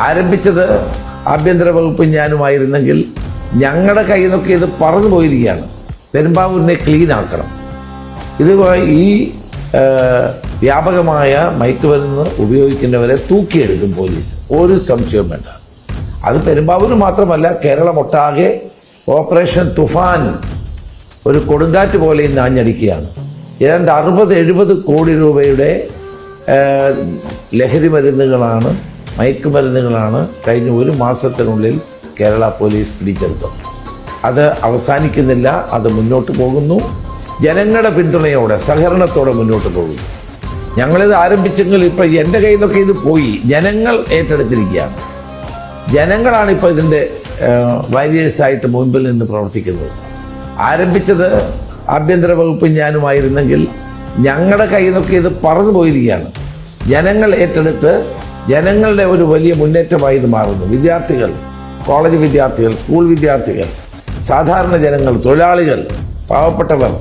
ആരംഭിച്ചത് ആഭ്യന്തര വകുപ്പ് ഞാനുമായിരുന്നെങ്കിൽ ഞങ്ങളുടെ കയ്യിൽ നിന്നൊക്കെ ഇത് പറന്നു പോയിരിക്കുകയാണ്. പെരുമ്പാവൂരിനെ ക്ലീൻ ആക്കണം. ഇത് ഈ വ്യാപകമായ മയക്കുമരുന്ന് ഉപയോഗിക്കുന്നവരെ തൂക്കിയെടുക്കും പോലീസ്, ഒരു സംശയവും വേണ്ട. അത് പെരുമ്പാവൂർ മാത്രമല്ല, കേരളമൊട്ടാകെ ഓപ്പറേഷൻ തുഫാൻ ഒരു കൊടുങ്കാറ്റ് പോലെ ഇന്ന് ആഞ്ഞടിക്കുകയാണ്. ഏതാണ്ട് 60-70 കോടി രൂപയുടെ ലഹരി മരുന്നുകളാണ്, മയക്കുമരുന്നുകളാണ് കഴിഞ്ഞ ഒരു മാസത്തിനുള്ളിൽ കേരള പോലീസ് പിടിച്ചെടുത്തത്. അത് അവസാനിക്കുന്നില്ല, അത് മുന്നോട്ട് പോകുന്നു. ജനങ്ങളുടെ പിന്തുണയോടെ, സഹകരണത്തോടെ മുന്നോട്ട് പോകുന്നു. ഞങ്ങളിത് ആരംഭിച്ചെങ്കിൽ ഇപ്പം എൻ്റെ കയ്യിൽ നിന്നൊക്കെ ഇത് പോയി, ജനങ്ങൾ ഏറ്റെടുത്തിരിക്കുകയാണ്. ജനങ്ങളാണ് ഇപ്പോൾ ഇതിൻ്റെ വാരിയേഴ്സായിട്ട് മുൻപിൽ നിന്ന് പ്രവർത്തിക്കുന്നത്. ആരംഭിച്ചത് ആഭ്യന്തര വകുപ്പ് ഞാനുമായിരുന്നെങ്കിൽ ഞങ്ങളുടെ കയ്യിൽ നിന്നൊക്കെ ഇത് പറന്നു പോയിരിക്കുകയാണ്. ജനങ്ങൾ ഏറ്റെടുത്ത് ജനങ്ങളുടെ ഒരു വലിയ മുന്നേറ്റമായി ഇത് മാറുന്നു. വിദ്യാർത്ഥികൾ, കോളേജ് വിദ്യാർത്ഥികൾ, സ്കൂൾ വിദ്യാർത്ഥികൾ, സാധാരണ ജനങ്ങൾ, തൊഴിലാളികൾ, പാവപ്പെട്ടവർ